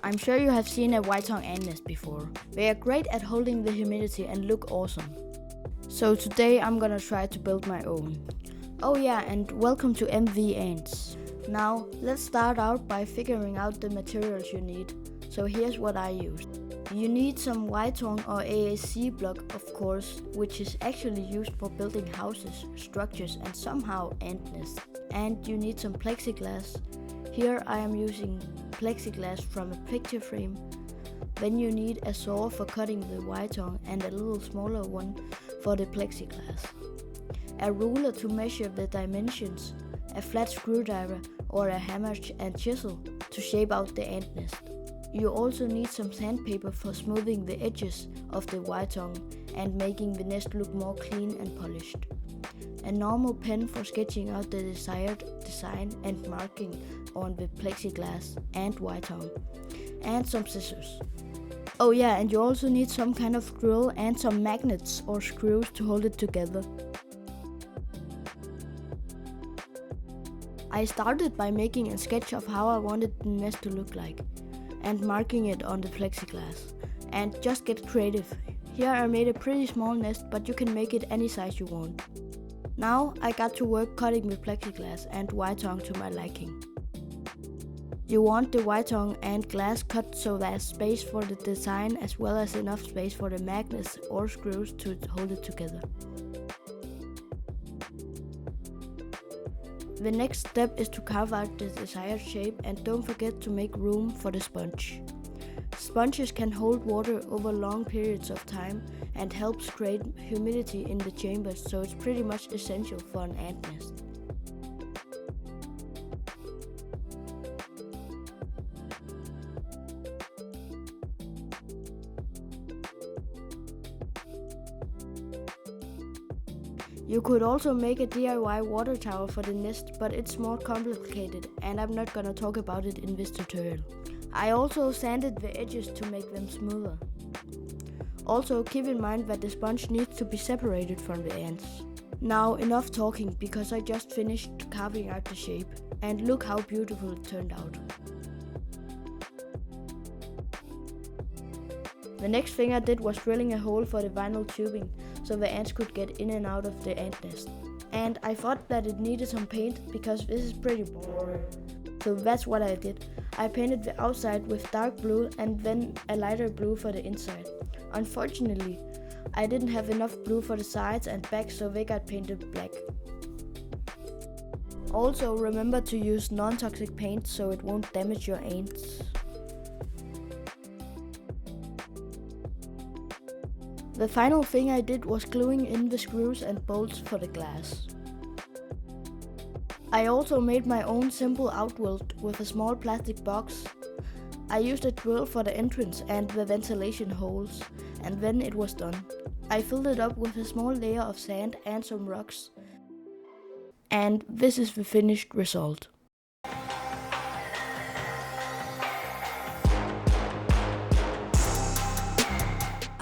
I'm sure you have seen a Ytong ant nest before. They are great at holding the humidity and look awesome. So today I'm gonna try to build my own. Oh yeah, and welcome to MV Ants. Now let's start out by figuring out the materials you need. So here's what I used. You need some Ytong or AAC block, of course, which is actually used for building houses, structures and somehow ant nests. And you need some plexiglass. Here I am using plexiglass from a picture frame. Then you need a saw for cutting the Ytong and a little smaller one for the plexiglass. A ruler to measure the dimensions, a flat screwdriver or a hammer and chisel to shape out the ant nest. You also need some sandpaper for smoothing the edges of the Ytong and making the nest look more clean and polished. A normal pen for sketching out the desired design and marking on the plexiglass and Ytong. And some scissors. Oh yeah, and you also need some kind of drill and some magnets or screws to hold it together. I started by making a sketch of how I wanted the nest to look like and marking it on the plexiglass. And just get creative. Here I made a pretty small nest, but you can make it any size you want. Now I got to work cutting the plexiglass and Ytong to my liking. You want the Ytong and glass cut so there's space for the design as well as enough space for the magnets or screws to hold it together. The next step is to carve out the desired shape, and don't forget to make room for the sponge. Sponges can hold water over long periods of time and helps create humidity in the chambers, so it's pretty much essential for an ant nest. You could also make a DIY water tower for the nest, but it's more complicated and I'm not gonna talk about it in this tutorial. I also sanded the edges to make them smoother. Also keep in mind that the sponge needs to be separated from the ants. Now enough talking, because I just finished carving out the shape, and look how beautiful it turned out. The next thing I did was drilling a hole for the vinyl tubing so the ants could get in and out of the ant nest. And I thought that it needed some paint because this is pretty boring. So that's what I did. I painted the outside with dark blue and then a lighter blue for the inside. Unfortunately, I didn't have enough blue for the sides and back, so they got painted black. Also remember to use non-toxic paint so it won't damage your ants. The final thing I did was gluing in the screws and bolts for the glass. I also made my own simple outworld with a small plastic box. I used a drill for the entrance and the ventilation holes, and then it was done. I filled it up with a small layer of sand and some rocks. And this is the finished result.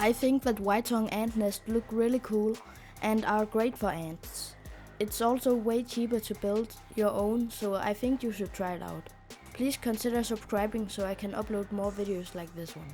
I think that Ytong ant nests look really cool and are great for ants. It's also way cheaper to build your own, so I think you should try it out. Please consider subscribing so I can upload more videos like this one.